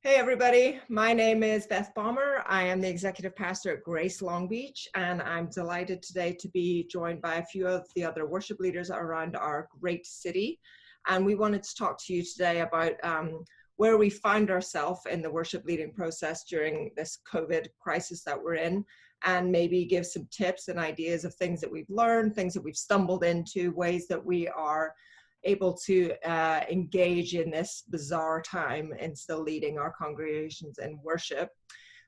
Hey everybody, my name is Beth Balmer. I am the Executive Pastor at Grace Long Beach, and I'm delighted today to be joined by a few of the other worship leaders around our great city. And we wanted to talk to you today about where we find ourselves in the worship leading process during this COVID crisis that we're in, and maybe give some tips and ideas of things that we've learned, things that we've stumbled into, ways that we are able to engage in this bizarre time and still leading our congregations in worship.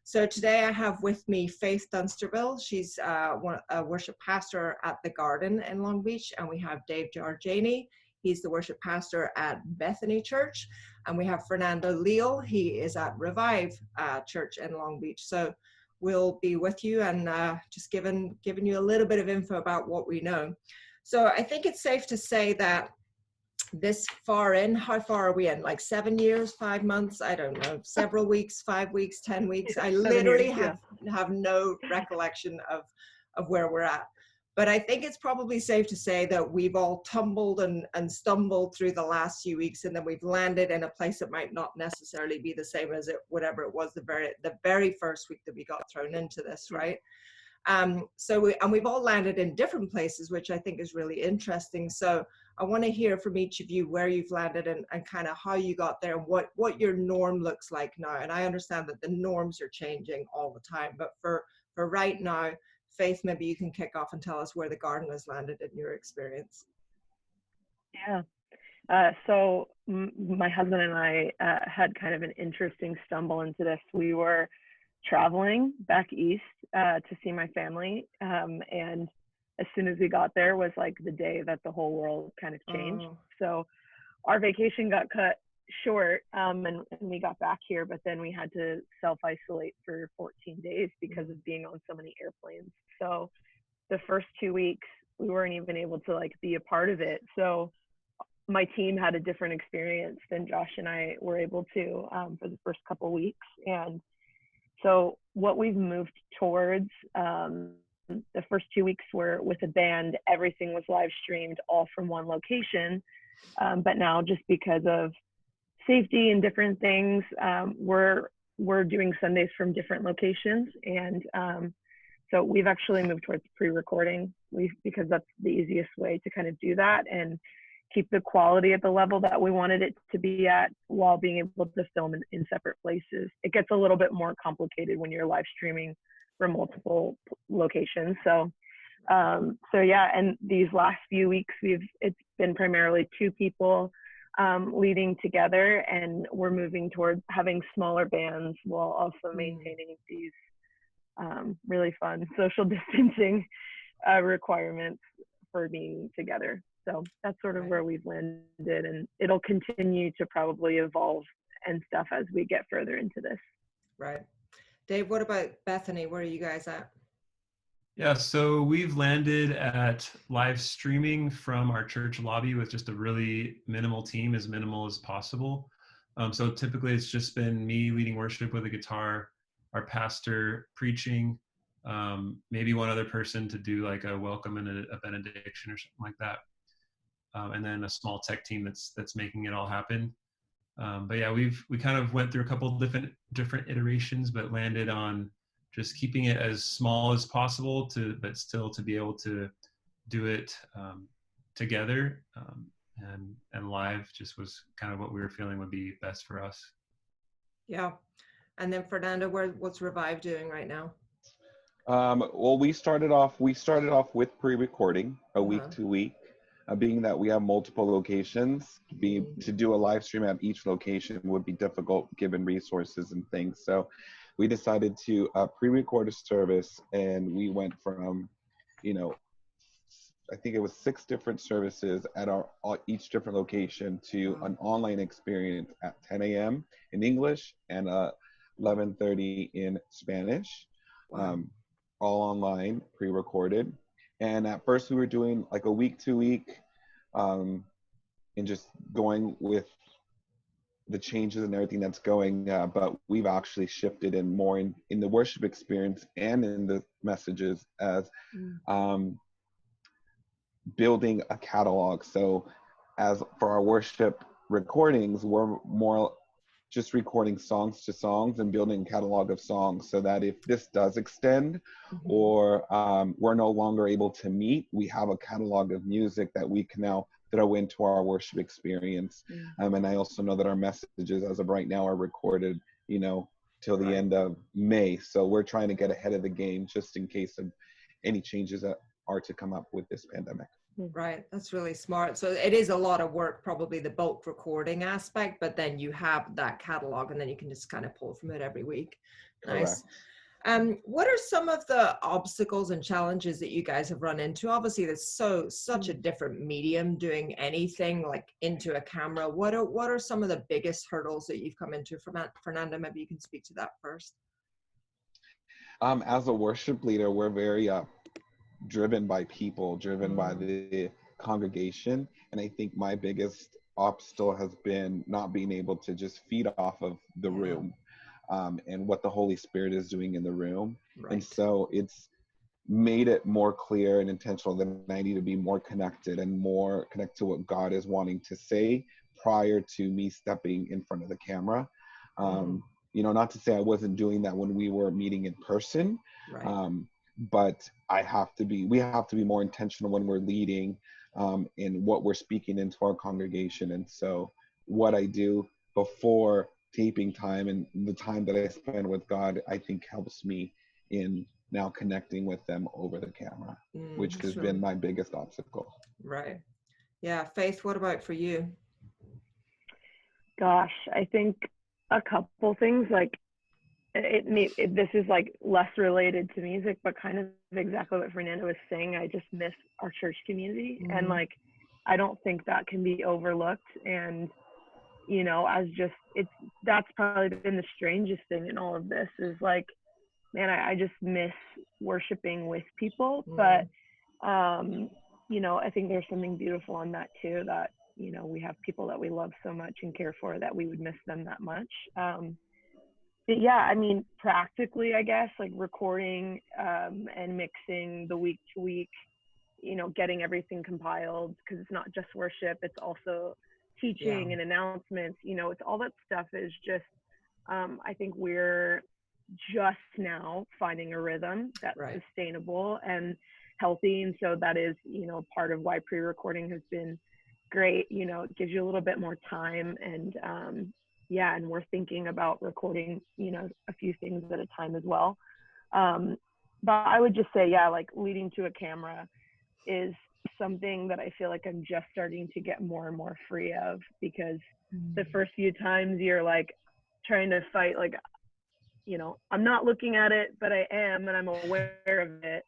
So today I have with me Faith Dunsterville. She's a worship pastor at the Garden in Long Beach, and we have David Darjany. He's the worship pastor at Bethany Church, and we have Fernando Leal. He is at Revive Church in Long Beach. So we'll be with you and just giving you a little bit of info about what we know. So I think it's safe to say that this far in, how far are we in? Like 7 years, 5 months? I don't know, several weeks, 5 weeks, 10 weeks. I literally have no recollection of where we're at. But I think it's probably safe to say that we've all tumbled and stumbled through the last few weeks, and then we've landed in a place that might not necessarily be the same as whatever it was the very first week that we got thrown into this, right? We've all landed in different places, which I think is really interesting. So I want to hear from each of you where you've landed and kind of how you got there and what your norm looks like now. And I understand that the norms are changing all the time, but for right now, Faith, maybe you can kick off and tell us where the Garden has landed in your experience. Yeah. So my husband and I had kind of an interesting stumble into this. We were traveling back east to see my family, and as soon as we got there was like the day that the whole world kind of changed. So our vacation got cut short, and we got back here, but then we had to self-isolate for 14 days because of being on so many airplanes. So the first 2 weeks we weren't even able to like be a part of it. So my team had a different experience than Josh and I were able to for the first couple of weeks. And so what we've moved towards, the first 2 weeks were with a band. Everything was live streamed, all from one location. But now, just because of safety and different things, we're doing Sundays from different locations. And so we've actually moved towards pre-recording, because that's the easiest way to kind of do that and keep the quality at the level that we wanted it to be at while being able to film in separate places. It gets a little bit more complicated when you're live streaming from multiple locations. So yeah, and these last few weeks, it's been primarily two people leading together, and we're moving towards having smaller bands while also maintaining these really fun social distancing requirements for being together. So that's sort of where we've landed, and it'll continue to probably evolve and stuff as we get further into this. Right. Dave, what about Bethany? Where are you guys at? Yeah, so we've landed at live streaming from our church lobby with just a really minimal team, as minimal as possible. So typically it's just been me leading worship with a guitar, our pastor preaching, maybe one other person to do like a welcome and a benediction or something like that. And then a small tech team that's making it all happen. But yeah, we kind of went through a couple different iterations, but landed on just keeping it as small as possible but still to be able to do it together, and live just was kind of what we were feeling would be best for us. Yeah. And then Fernando, what's Revive doing right now? Well, we started off with pre-recording week to week. Being that we have multiple locations, to do a live stream at each location would be difficult given resources and things. So we decided to pre-record a service, and we went from, I think it was 6 different services at each different location to an online experience at 10 a.m. in English and 11:30 in Spanish, all online, pre-recorded. And at first we were doing like a week to week, and just going with the changes and everything that's going, but we've actually shifted in more in the worship experience and in the messages as building a catalog. So as for our worship recordings, we're more just recording songs to songs and building a catalog of songs so that if this does extend or we're no longer able to meet, we have a catalog of music that we can now throw into our worship experience. And I also know that our messages as of right now are recorded, you know, till the end of May. So we're trying to get ahead of the game just in case of any changes that are to come up with this pandemic. Right, that's really smart. So it is a lot of work, probably the bulk recording aspect, but then you have that catalog and then you can just kind of pull from it every week. Nice. What are some of the obstacles and challenges that you guys have run into? Obviously, there's such a different medium doing anything like into a camera. What are some of the biggest hurdles that you've come into? Fernando, maybe you can speak to that first. As a worship leader, we're very driven by people, driven by the congregation. And I think my biggest obstacle has been not being able to just feed off of the room and what the Holy Spirit is doing in the room. And so it's made it more clear and intentional that I need to be more connected and more connected to what God is wanting to say prior to me stepping in front of the camera. You know, not to say I wasn't doing that when we were meeting in person, but we have to be more intentional when we're leading in what we're speaking into our congregation. And so what I do before taping time and the time that I spend with God, I think helps me in now connecting with them over the camera, which has been my biggest obstacle. Right. Yeah. Faith, what about for you? Gosh, I think a couple things, like this is like less related to music, but kind of exactly what Fernando was saying. I just miss our church community. And like, I don't think that can be overlooked. And, you know, that's probably been the strangest thing in all of this is like, man, I just miss worshiping with people. But, you know, I think there's something beautiful in that too, that, you know, we have people that we love so much and care for that we would miss them that much. But yeah, I mean, practically, I guess, like recording and mixing the week to week, you know, getting everything compiled, because it's not just worship, it's also teaching and announcements, you know, it's all that stuff is just, I think we're just now finding a rhythm that's sustainable and healthy. And so that is, you know, part of why pre-recording has been great. You know, it gives you a little bit more time and, and we're thinking about recording, you know, a few things at a time as well. But I would just say, like leading to a camera is something that I feel like I'm just starting to get more and more free of, because the first few times you're like trying to fight, like, you know, I'm not looking at it, but I am, and I'm aware of it.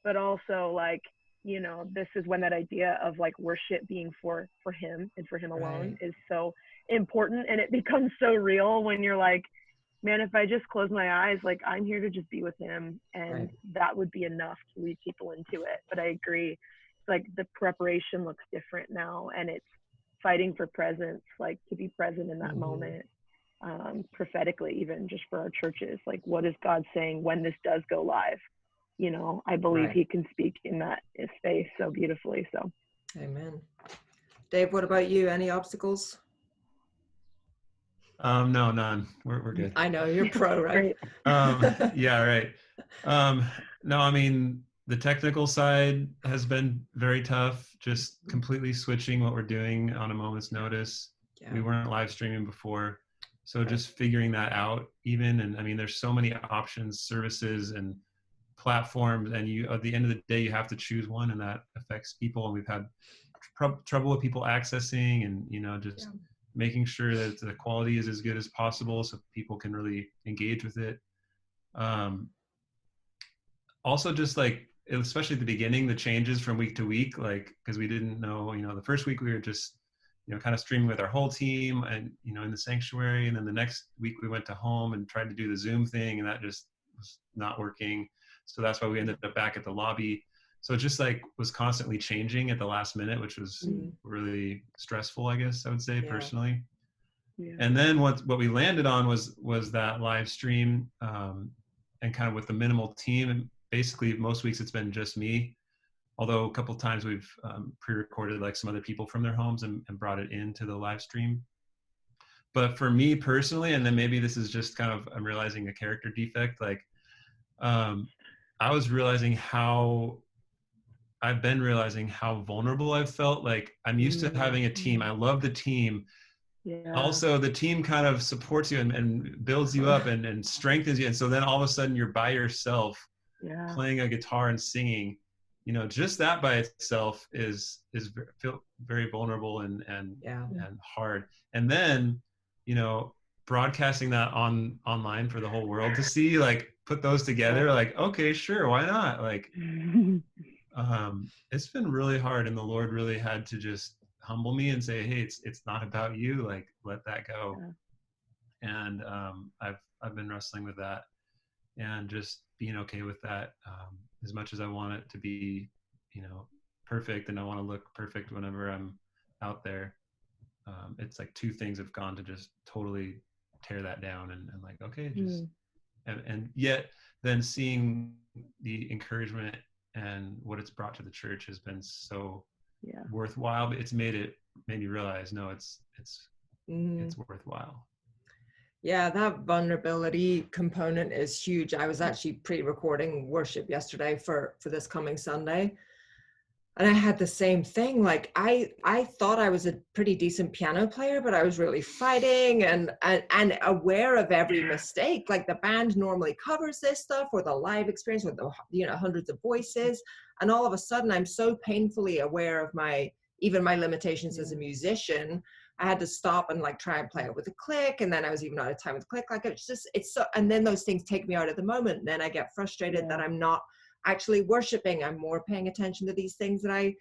But also like, you know, this is when that idea of like worship being for him and for him alone is so important. And it becomes so real when you're like, man, if I just close my eyes, like I'm here to just be with him, and that would be enough to lead people into it. But I agree, like the preparation looks different now, and it's fighting for presence, like to be present in that moment, prophetically, even just for our churches. Like, what is God saying when this does go live? You know, I believe he can speak in that space so beautifully. So, amen. Dave, what about you? Any obstacles? No, none. We're good. I know you're pro, right? Yeah, right. No, I mean, the technical side has been very tough, just completely switching what we're doing on a moment's notice. We weren't live streaming before. So just figuring that out even. And I mean, there's so many options, services and platforms, and you, at the end of the day, you have to choose one, and that affects people. And we've had trouble with people accessing, and, you know, just making sure that the quality is as good as possible so people can really engage with it. Also, just like, especially at the beginning, the changes from week to week, like, because we didn't know, you know, the first week we were just, you know, kind of streaming with our whole team and, you know, in the sanctuary. And then the next week we went to home and tried to do the Zoom thing, and that just was not working. So that's why we ended up back at the lobby. So it just like was constantly changing at the last minute, which was really stressful, I guess I would say, personally. And then what we landed on was that live stream, and kind of with the minimal team. And basically most weeks it's been just me, although a couple of times we've pre-recorded like some other people from their homes and brought it into the live stream. But for me personally, and then maybe this is just kind of, I'm realizing a character defect, like I was realizing I've been realizing how vulnerable I've felt. Like I'm used to having a team. I love the team. Yeah. Also, the team kind of supports you and builds you up and strengthens you. And so then all of a sudden you're by yourself playing a guitar and singing. You know, just that by itself feel very vulnerable and hard. And then, you know, broadcasting that online for the whole world to see, like put those together, like, okay, sure, why not? Like, it's been really hard, and the Lord really had to just humble me and say, hey, it's not about you, like let that go. And I've been wrestling with that and just being okay with that. As much as I want it to be, you know, perfect, and I want to look perfect whenever I'm out there, it's like two things have gone to just totally tear that down, and like, okay, just and yet then seeing the encouragement and what it's brought to the church has been so worthwhile. But it's made me realize, no, it's worthwhile. Yeah, that vulnerability component is huge. I was actually pre-recording worship yesterday for this coming Sunday. And I had the same thing. Like I thought I was a pretty decent piano player, but I was really fighting and aware of every mistake. Like the band normally covers this stuff, or the live experience with the, you know, hundreds of voices. And all of a sudden I'm so painfully aware of even my limitations as a musician. I had to stop and like try and play it with a click. And then I was even out of time with a click. Like it's so, and then those things take me out of the moment. And then I get frustrated that I'm not actually worshiping. I'm more paying attention to these things that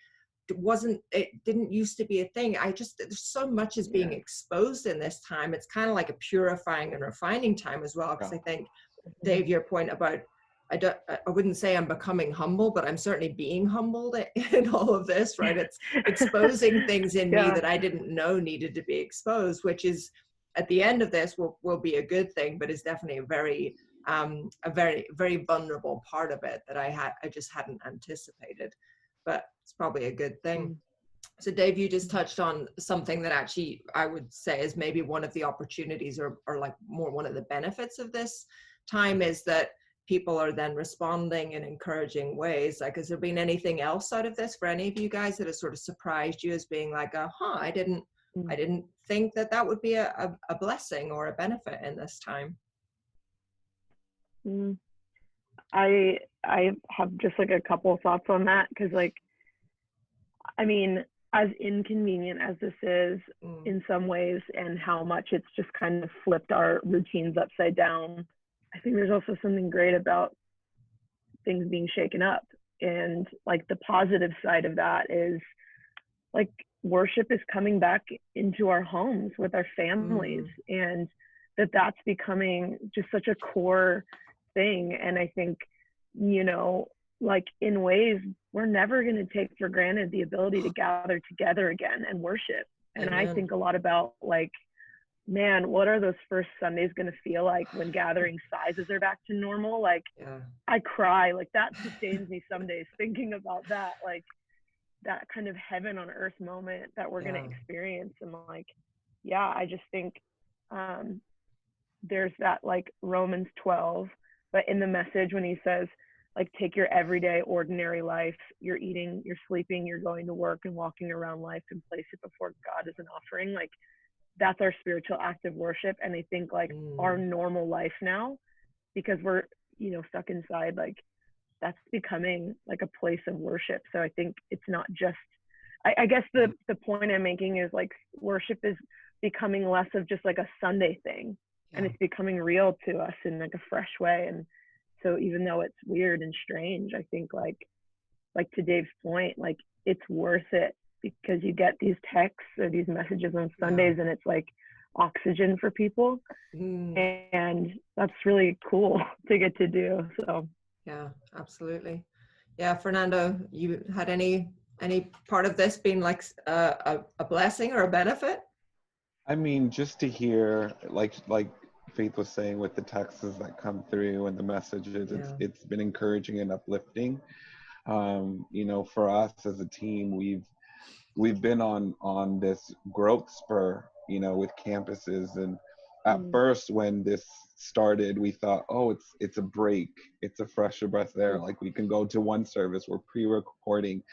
it didn't used to be a thing. There's so much is being exposed in this time. It's kind of like a purifying and refining time as well. Because I think, Dave, your point about, I wouldn't say I'm becoming humble, but I'm certainly being humbled in all of this, right? It's exposing things in me that I didn't know needed to be exposed, which is at the end of this will be a good thing, but is definitely a very vulnerable part of it that I just hadn't anticipated, but it's probably a good thing. So Dave, you just touched on something that actually I would say is maybe one of the opportunities or like more one of the benefits of this time, is that people are then responding in encouraging ways. Like, has there been anything else out of this for any of you guys that has sort of surprised you as being like, I didn't think that would be a blessing or a benefit in this time? I have just like a couple of thoughts on that, because like, I mean, as inconvenient as this is in some ways, and how much it's just kind of flipped our routines upside down, I think there's also something great about things being shaken up. And like the positive side of that is like worship is coming back into our homes with our families, and that's becoming just such a core thing. And I think, you know, like in ways we're never going to take for granted the ability to gather together again and worship. And I think a lot about like, man, what are those first Sundays going to feel like when gathering sizes are back to normal? Like I cry, like that sustains me some days thinking about that, like that kind of heaven on earth moment that we're going to experience. And like, I just think there's that like Romans 12, but in the Message when he says like, take your everyday ordinary life, you're eating, you're sleeping, you're going to work and walking around life, and place it before God as an offering. Like that's our spiritual act of worship. And I think like our normal life now, because we're, you know, stuck inside, like that's becoming like a place of worship. So I think it's not just, I guess the point I'm making is like worship is becoming less of just like a Sunday thing, and it's becoming real to us in like a fresh way. And so even though it's weird and strange, I think like to Dave's point, like it's worth it, because you get these texts or these messages on Sundays and it's like oxygen for people. And that's really cool to get to do. So yeah, absolutely. Yeah, Fernando, you had any part of this being like a blessing or a benefit? I mean, just to hear like Faith was saying, with the texts that come through and the messages, it's been encouraging and uplifting. You know, for us as a team, we've been on this growth spur you know, with campuses. And at first when this started, we thought, oh, it's a break, it's a fresher breath there, like we can go to one service, we're pre-recording,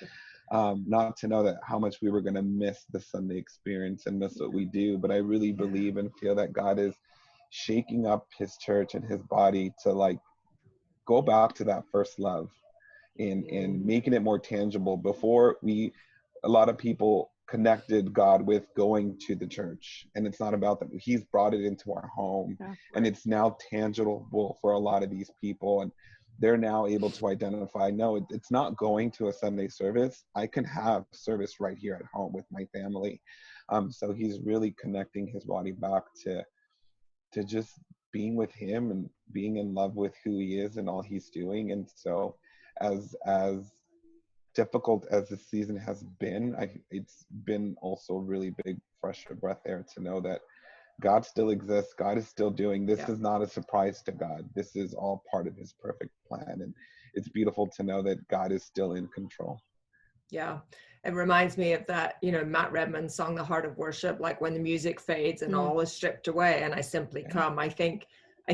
not to know that how much we were going to miss the Sunday experience and miss what we do. But I really believe and feel that God is shaking up his church and his body to like go back to that first love and making it more tangible. Before, a lot of people connected God with going to the church, and it's not about that. He's brought it into our home, and it's now tangible for a lot of these people, and they're now able to identify, no, it's not going to a Sunday service. I can have service right here at home with my family. So he's really connecting his body back to just being with him and being in love with who he is and all he's doing. And so as difficult as this season has been, it's been also really big fresh breath air to know that God still exists. God is still doing this. Is not a surprise to God. This is all part of his perfect plan. And it's beautiful to know that God is still in control. Yeah. It reminds me of that, you know, Matt Redman's song, The Heart of Worship, like when the music fades and all is stripped away and I simply come. I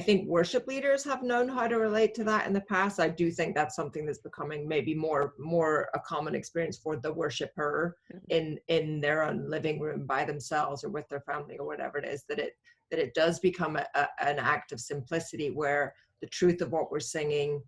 think worship leaders have known how to relate to that in the past. I do think that's something that's becoming maybe more a common experience for the worshiper in their own living room by themselves or with their family or whatever it is, that it does become an act of simplicity where the truth of what we're singing,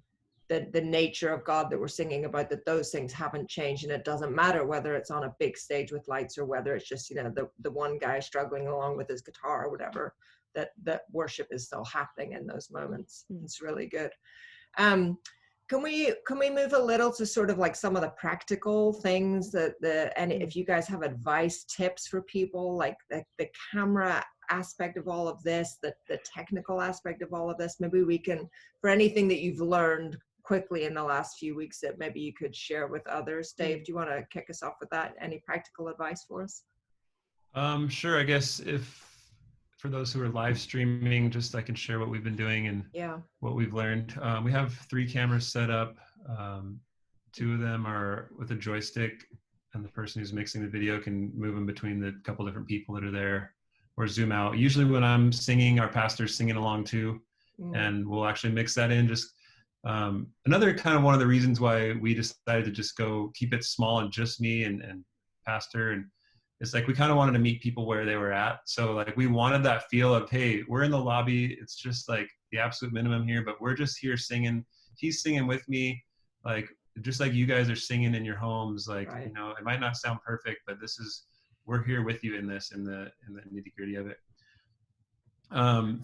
the nature of God that we're singing about, that those things haven't changed. And it doesn't matter whether it's on a big stage with lights or whether it's just, you know, the one guy struggling along with his guitar or whatever, that worship is still happening in those moments. It's really good. Can we move a little to sort of like some of the practical things and if you guys have advice, tips for people, like the camera aspect of all of this, the technical aspect of all of this, maybe we can, for anything that you've learned quickly in the last few weeks that maybe you could share with others. Dave, do you want to kick us off with that? Any practical advice for us? Sure. I guess if for those who are live streaming, just I can share what we've been doing and what we've learned. We have 3 cameras set up. 2 of them are with a joystick, and the person who's mixing the video can move them between the couple different people that are there or zoom out. Usually when I'm singing, our pastor's singing along too, and we'll actually mix that in. Just another kind of one of the reasons why we decided to just go keep it small and just me and pastor, and it's like we kind of wanted to meet people where they were at. So like we wanted that feel of, hey, we're in the lobby, it's just like the absolute minimum here, but we're just here singing. He's singing with me, like just like you guys are singing in your homes. Like, you know, it might not sound perfect, but we're here with you in this, in the nitty-gritty of it.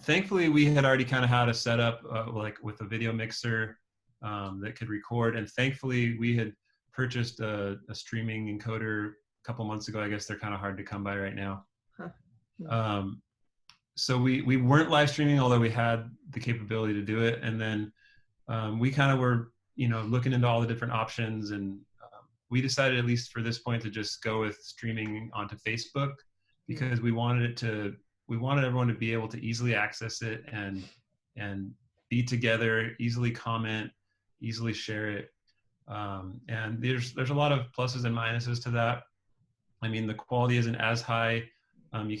Thankfully, we had already kind of had a setup like with a video mixer that could record, and thankfully we had purchased a streaming encoder a couple months ago. I guess they're kind of hard to come by right now. So we weren't live streaming, although we had the capability to do it. And then we kind of were, you know, looking into all the different options, and we decided, at least for this point, to just go with streaming onto Facebook, because we wanted everyone to be able to easily access it and be together, easily comment, easily share it. And there's a lot of pluses and minuses to that. I mean, the quality isn't as high. You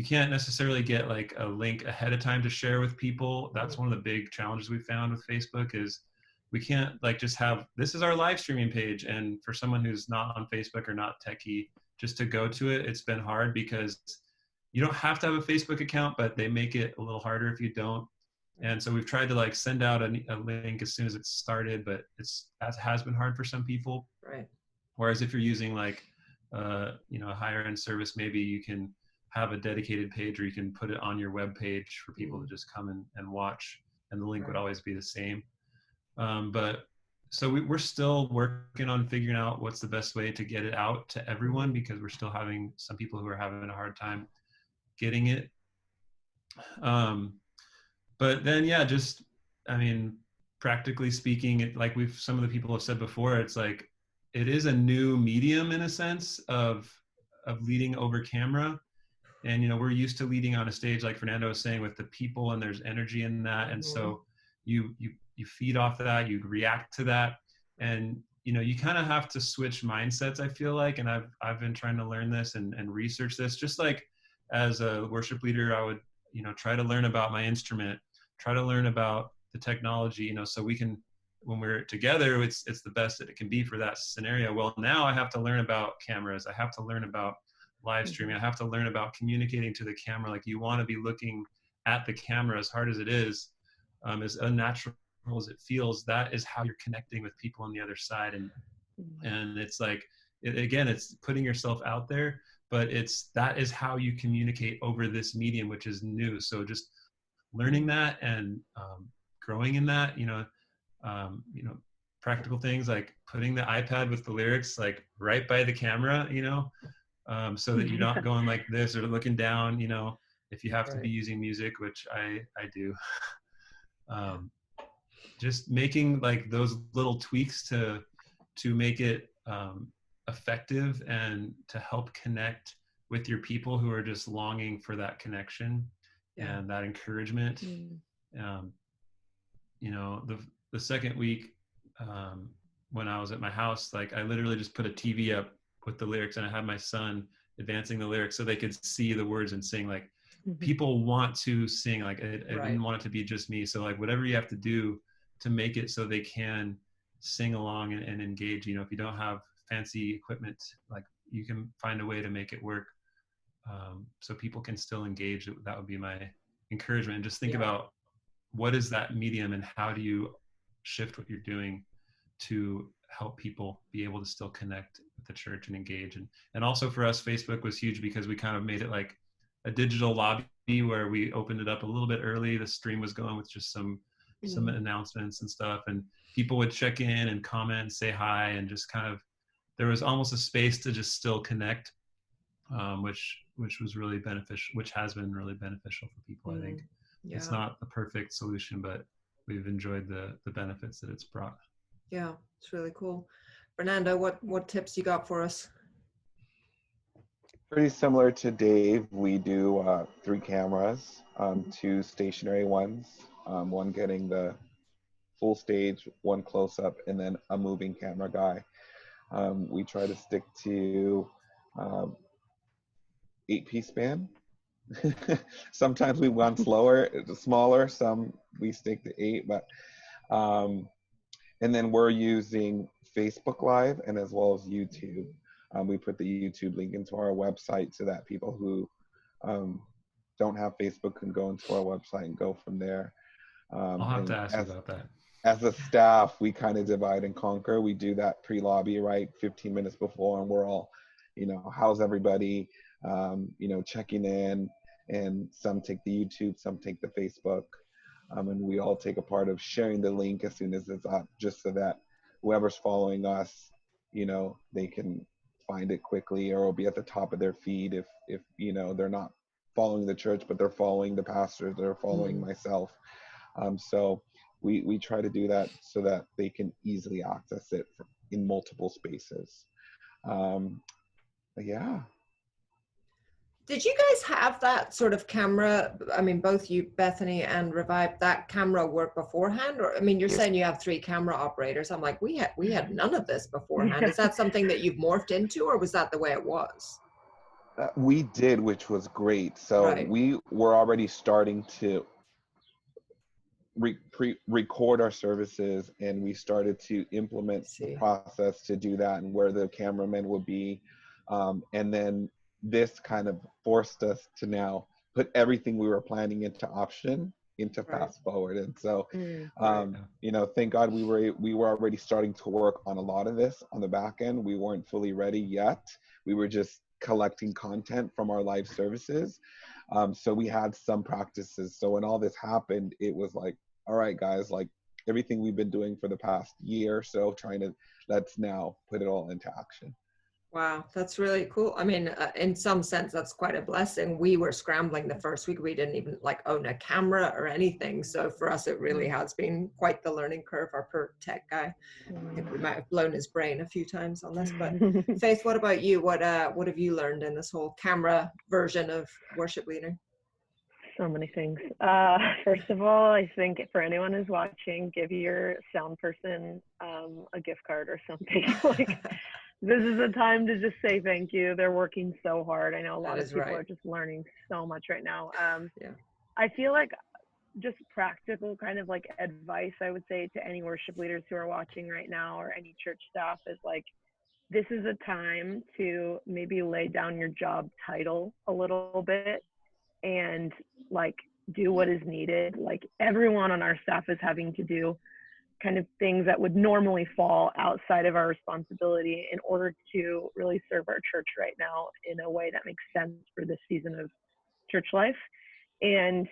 can't necessarily get like a link ahead of time to share with people. That's one of the big challenges we found with Facebook, is we can't like just have, this is our live streaming page, and for someone who's not on Facebook or not techie, just to go to it, it's been hard, because you don't have to have a Facebook account, but they make it a little harder if you don't. And so we've tried to like send out a link as soon as it's started, but it has been hard for some people. Right. Whereas if you're using like, a higher end service, maybe you can have a dedicated page, or you can put it on your web page for people to just come and watch, and the link would always be the same. But so we're still working on figuring out what's the best way to get it out to everyone, because we're still having some people who are having a hard time getting it. But then, practically speaking, like some of the people have said before, it's like, it is a new medium in a sense of leading over camera. And, we're used to leading on a stage, like Fernando was saying, with the people, and there's energy in that. And so you feed off of that, you react to that. And you know, you kind of have to switch mindsets, I feel like, and I've been trying to learn this and research this. Just like as a worship leader, I would, you know, try to learn about my instrument, try to learn about the technology, you know, so we can, when we're together, it's the best that it can be for that scenario. Well, now I have to learn about cameras. I have to learn about live streaming. I have to learn about communicating to the camera. Like, you want to be looking at the camera, as hard as it is, as unnatural as it feels. That is how you're connecting with people on the other side. And it's like, again, it's putting yourself out there, but that is how you communicate over this medium, which is new. So just learning that and growing in that, you know, practical things like putting the iPad with the lyrics like right by the camera, you know, so that you're not going like this or looking down, you know, if you have to be using music, which I do. Just making like those little tweaks to make it effective and to help connect with your people who are just longing for that connection and that encouragement. You know, the second week, when I was at my house, like I literally just put a TV up with the lyrics, and I had my son advancing the lyrics so they could see the words and sing. Like, people want to sing. Like, I didn't want it to be just me. So like, whatever you have to do to make it so they can sing along and engage, you know, if you don't have fancy equipment, like you can find a way to make it work, so people can still engage. That would be my encouragement. And just think about what is that medium and how do you shift what you're doing to help people be able to still connect with the church and engage. And also for us, Facebook was huge because we kind of made it like a digital lobby where we opened it up a little bit early. The stream was going with just some announcements and stuff, and people would check in and comment, say hi, and just kind of, there was almost a space to just still connect, which was really beneficial, which has been really beneficial for people. I think it's not the perfect solution, but we've enjoyed the benefits that it's brought. Yeah, it's really cool. Fernando, what tips you got for us? Pretty similar to Dave. We do 3 cameras, 2 stationary ones, one getting the full stage, 1 close up, and then a moving camera guy. We try to stick to 8-piece span. Sometimes we want smaller, some we stick to 8, but and then we're using Facebook Live and as well as YouTube. We put the YouTube link into our website so that people who don't have Facebook can go into our website and go from there. I'll have to ask you about that. As a staff, we kind of divide and conquer. We do that pre-lobby, right, 15 minutes before, and we're all, you know, how's everybody, you know, checking in, and some take the YouTube, some take the Facebook, and we all take a part of sharing the link as soon as it's up, just so that whoever's following us, you know, they can find it quickly, or it'll be at the top of their feed if you know, they're not following the church, but they're following the pastors, they're following myself. So we try to do that so that they can easily access it in multiple spaces. Yeah. Did you guys have that sort of camera? I mean, both you, Bethany and Revive, that camera work beforehand? Or, I mean, you're saying you have 3 camera operators. I'm like, we had none of this beforehand. Is that something that you've morphed into, or was that the way it was? We did, which was great. So we were already starting to record our services, and we started to implement the process to do that and where the cameraman would be. And then this kind of forced us to now put everything we were planning into fast forward. And so, you know, thank God we were already starting to work on a lot of this on the back end. We weren't fully ready yet. We were just collecting content from our live services. So we had some practices. So when all this happened, it was like, all right, guys, like everything we've been doing for the past year or so, let's now put it all into action. Wow, that's really cool. I mean, in some sense, that's quite a blessing. We were scrambling the first week. We didn't even like own a camera or anything. So for us, it really has been quite the learning curve. Our poor tech guy, I think we might have blown his brain a few times on this. But Faith, what about you? What have you learned in this whole camera version of worship leader? So many things. First of all, I think for anyone who's watching, give your sound person a gift card or something. Like, this is a time to just say thank you. They're working so hard. I know a lot of people are just learning so much right now. I feel like just practical kind of like advice I would say to any worship leaders who are watching right now, or any church staff, is like, this is a time to maybe lay down your job title a little bit and like do what is needed. Like, everyone on our staff is having to do kind of things that would normally fall outside of our responsibility in order to really serve our church right now in a way that makes sense for this season of church life. And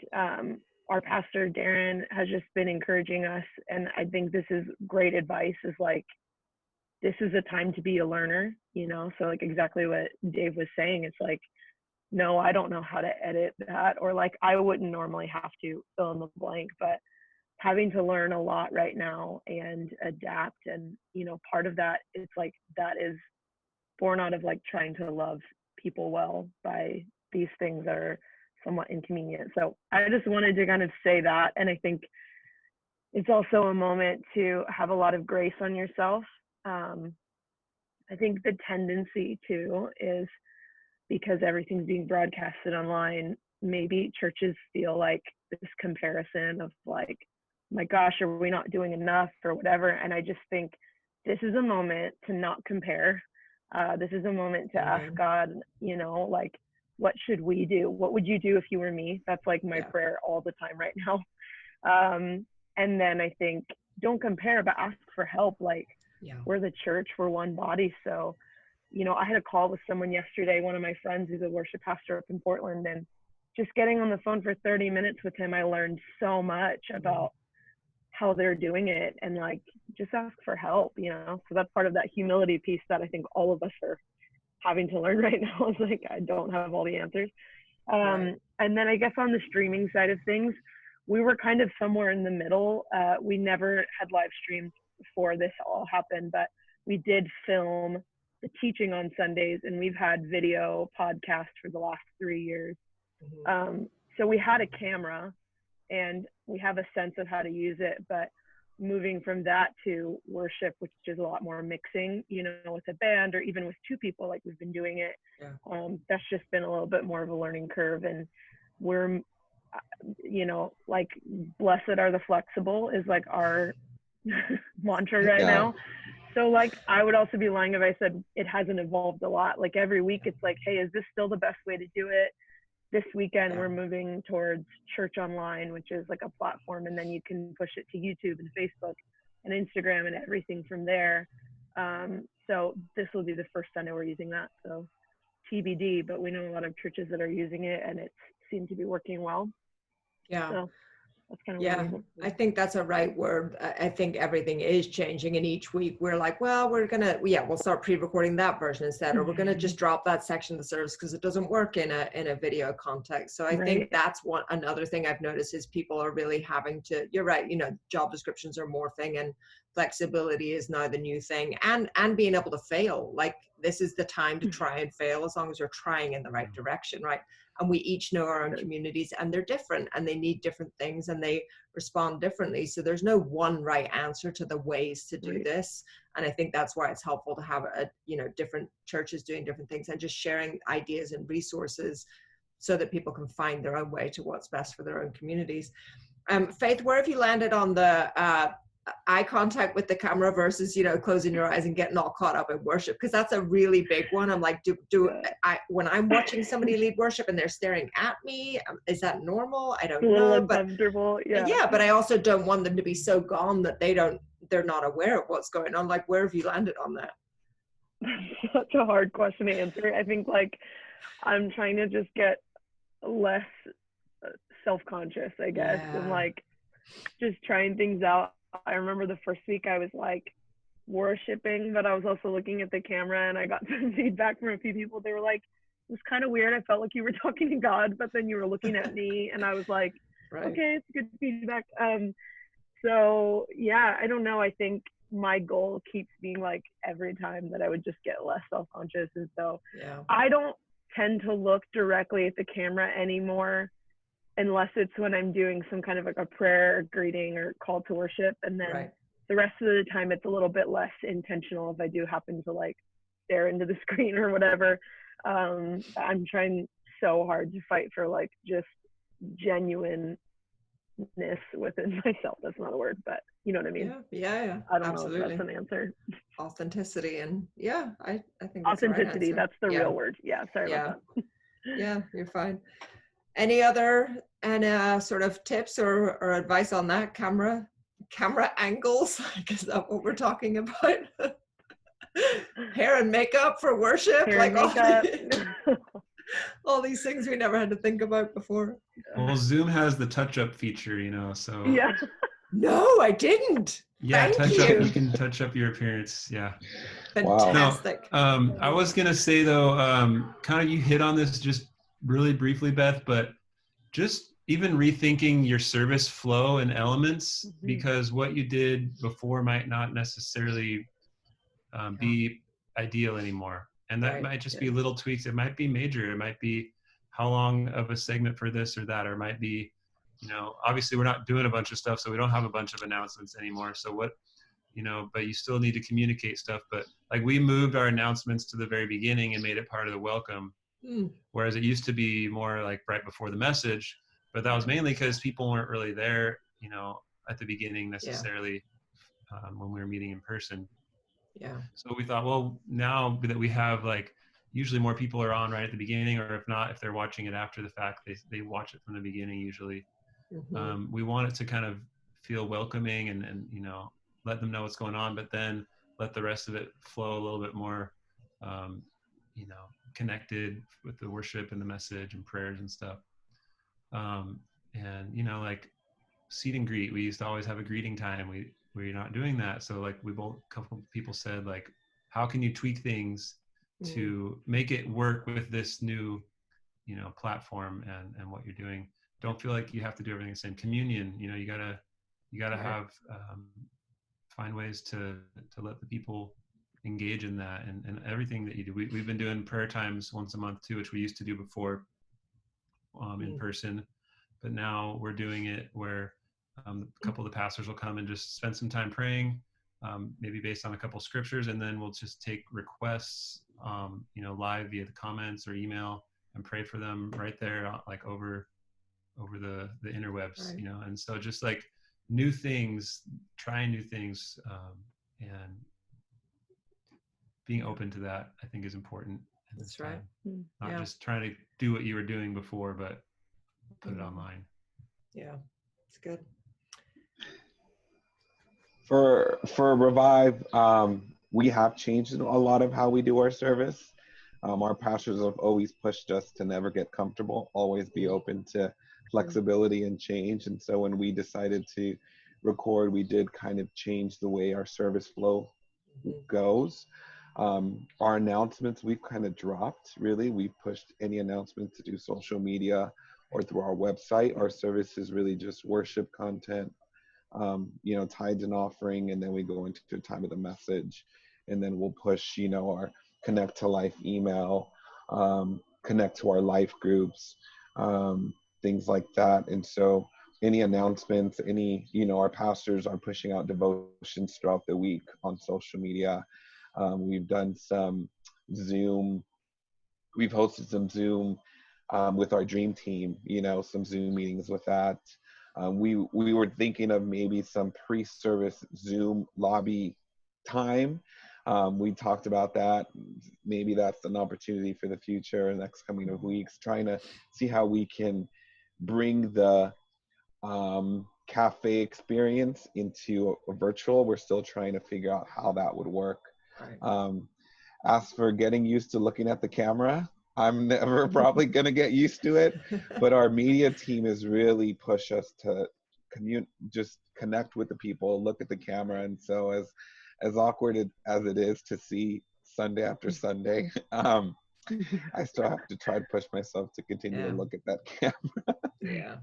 our pastor Darren has just been encouraging us, and I think this is great advice, is like, this is a time to be a learner, you know? So like exactly what Dave was saying, it's like, no, I don't know how to edit that, or like, I wouldn't normally have to fill in the blank, but having to learn a lot right now and adapt. And, you know, part of that, it's like, that is born out of like trying to love people well by these things that are somewhat inconvenient. So I just wanted to kind of say that. And I think it's also a moment to have a lot of grace on yourself. I think the tendency too is, because everything's being broadcasted online, maybe churches feel like this comparison of like, my gosh, are we not doing enough or whatever? And I just think this is a moment to not compare. This is a moment to ask God, you know, like, what should we do? What would you do if you were me? That's like my prayer all the time right now. And then I think, don't compare, but ask for help. Like, we're the church, we're one body. So, you know, I had a call with someone yesterday, one of my friends who's a worship pastor up in Portland, and just getting on the phone for 30 minutes with him, I learned so much about how they're doing it, and like, just ask for help, you know? So that's part of that humility piece that I think all of us are having to learn right now. Is like, I don't have all the answers. And then I guess on the streaming side of things, we were kind of somewhere in the middle. We never had live streams before this all happened, but we did film the teaching on Sundays, and we've had video podcasts for the last 3 years. So we had a camera and we have a sense of how to use it, but moving from that to worship, which is a lot more mixing, you know, with a band or even with two people, like we've been doing it, that's just been a little bit more of a learning curve. And we're, you know, like, blessed are the flexible is like our mantra right now. So like, I would also be lying if I said it hasn't evolved a lot. Like, every week it's like, hey, is this still the best way to do it? This weekend we're moving towards Church Online, which is like a platform, and then you can push it to YouTube and Facebook and Instagram and everything from there. So this will be the first Sunday we're using that. So TBD, but we know a lot of churches that are using it, and it seemed to be working well. So that's kind of I think that's a right word. I think everything is changing, and each week we're like, well, we're gonna we'll start pre-recording that version instead, or we're gonna just drop that section of the service because it doesn't work in a video context. So I think that's another thing I've noticed is people are really having to, you're right, you know, job descriptions are morphing, and flexibility is now the new thing, and being able to fail. Like, this is the time to try and fail, as long as you're trying in the right direction, right? And we each know our own communities, and they're different, and they need different things, and they respond differently. So there's no one right answer to the ways to do this. And I think that's why it's helpful to have different churches doing different things and just sharing ideas and resources so that people can find their own way to what's best for their own communities. Faith, where have you landed on the eye contact with the camera versus, you know, closing your eyes and getting all caught up in worship? Because that's a really big one. I'm like, when I'm watching somebody lead worship and they're staring at me, is that normal? I don't know. Uncomfortable. But I also don't want them to be so gone that they're not aware of what's going on. Like, where have you landed on that? Such a hard question to answer. I think like, I'm trying to just get less self-conscious, I guess, and like just trying things out. I remember the first week I was like worshiping, but I was also looking at the camera, and I got some feedback from a few people. They were like, it was kind of weird. I felt like you were talking to God, but then you were looking at me, and I was like, okay, it's good feedback. So yeah, I don't know. I think my goal keeps being like, every time that I would just get less self-conscious. And so I don't tend to look directly at the camera anymore unless it's when I'm doing some kind of like a prayer or greeting or call to worship. And then Right. the rest of the time it's a little bit less intentional if I do happen to like stare into the screen or whatever. I'm trying so hard to fight for like just genuineness within myself. That's not a word, but you know what I mean? Yeah, I don't absolutely. know if that's an answer. Authenticity, and I think that's Authenticity, the right that's the real word. Yeah, sorry about that. Yeah, you're fine. Any other sort of tips or advice on that? Camera angles, is that what we're talking about? Hair and makeup for worship, Hair like and makeup. all these things we never had to think about before. Well, Zoom has the touch-up feature, you know, so. Yeah. No, I didn't. Yeah, Thank you you. can touch up your appearance. Yeah. Fantastic. No, I was going to say though, kind of you hit on this just really briefly, Beth, but just even rethinking your service flow and elements, because what you did before might not necessarily be ideal anymore. And that might just be little tweaks. It might be major. It might be how long of a segment for this or that, or it might be, you know, obviously we're not doing a bunch of stuff, so we don't have a bunch of announcements anymore. So what, you know, but you still need to communicate stuff. But like we moved our announcements to the very beginning and made it part of the welcome. Whereas it used to be more like right before the message, but that was mainly because people weren't really there, you know, at the beginning necessarily when we were meeting in person. Yeah. So we thought, well, now that we have like, usually more people are on right at the beginning, or if not, if they're watching it after the fact, they watch it from the beginning usually. We want it to kind of feel welcoming and, you know, let them know what's going on, but then let the rest of it flow a little bit more, you know, connected with the worship and the message and prayers and stuff. And, you know, like seat and greet, we used to always have a greeting time. We're not doing that. So like a couple of people said, like, how can you tweak things to make it work with this new, you know, platform and what you're doing? Don't feel like you have to do everything the same. Communion, you know, you gotta have, find ways to let the people engage in that and everything that you do. We've been doing prayer times once a month too, which we used to do before in person, but now we're doing it where a couple of the pastors will come and just spend some time praying, maybe based on a couple of scriptures, and then we'll just take requests, you know, live via the comments or email and pray for them right there, like over the interwebs, you know. And so just like new things, trying new things, and being open to that, I think is important. That's right. Not just trying to do what you were doing before, but put it online. Yeah, it's good. For Revive, we have changed a lot of how we do our service. Our pastors have always pushed us to never get comfortable, always be open to flexibility and change. And so when we decided to record, we did kind of change the way our service flow goes. Our announcements, we've kind of dropped, really. We've pushed any announcements to do social media or through our website. Our service is really just worship content, you know, tithes and offering, and then we go into the time of the message, and then we'll push, you know, our Connect to Life email, connect to our life groups, things like that. And so any announcements, you know, our pastors are pushing out devotions throughout the week on social media. We've done some Zoom, we've hosted some Zoom with our dream team, you know, some Zoom meetings with that. We were thinking of maybe some pre-service Zoom lobby time. We talked about that. Maybe that's an opportunity for the future in the next coming of weeks, trying to see how we can bring the cafe experience into a virtual. We're still trying to figure out how that would work. As for getting used to looking at the camera, I'm never probably going to get used to it, but our media team has really pushed us to just connect with the people, look at the camera. And so as awkward as it is to see Sunday after Sunday, I still have to try to push myself to continue to look at that camera.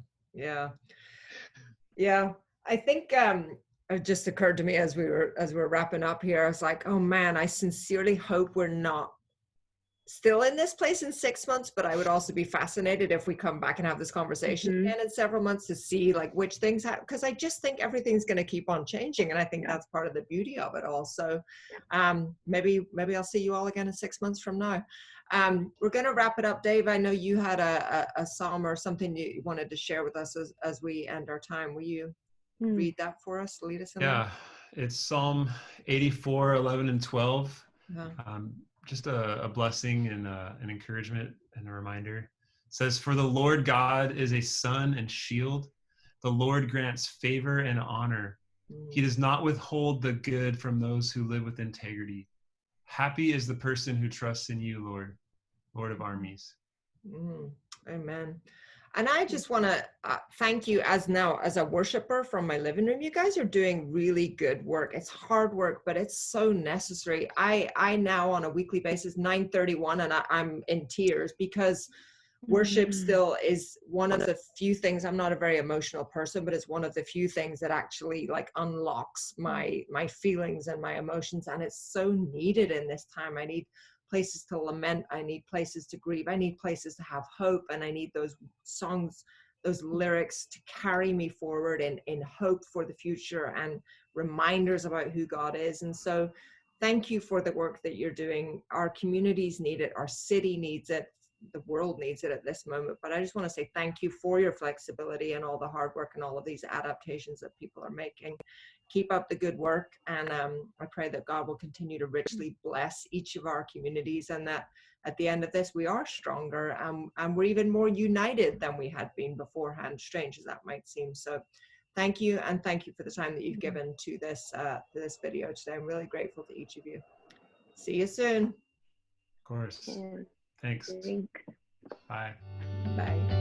Yeah. I think it just occurred to me as we were wrapping up here, I was like, oh man, I sincerely hope we're not still in this place in 6 months, but I would also be fascinated if we come back and have this conversation again in several months to see like which things have, because I just think everything's going to keep on changing, and I think that's part of the beauty of it all. So maybe I'll see you all again in 6 months from now. We're going to wrap it up. Dave, I know you had a psalm or something you wanted to share with us as we end our time. Will you read that for us, lead us in that? It's Psalm 84, 11 and 12. Just a blessing and an encouragement and a reminder. It says, "For the Lord God is a sun and shield. The Lord grants favor and honor. He does not withhold the good from those who live with integrity. Happy is the person who trusts in you, Lord, Lord of armies." Amen. And I just want to thank you as a worshiper from my living room. You guys are doing really good work. It's hard work, but it's so necessary. I now on a weekly basis, 9:31, and I'm in tears because worship still is one of the few things. I'm not a very emotional person, but it's one of the few things that actually like unlocks my feelings and my emotions. And it's so needed in this time. I need places to lament. I need places to grieve. I need places to have hope. And I need those songs, those lyrics to carry me forward in hope for the future and reminders about who God is. And so thank you for the work that you're doing. Our communities need it. Our city needs it. The world needs it at this moment. But I just want to say thank you for your flexibility and all the hard work and all of these adaptations that people are making. Keep up the good work, and I pray that God will continue to richly bless each of our communities, and that at the end of this we are stronger and we're even more united than we had been beforehand, strange as that might seem. So thank you, and thank you for the time that you've given to this video today. I'm really grateful to each of you. See you soon. Of course. Thanks. Bye. Bye.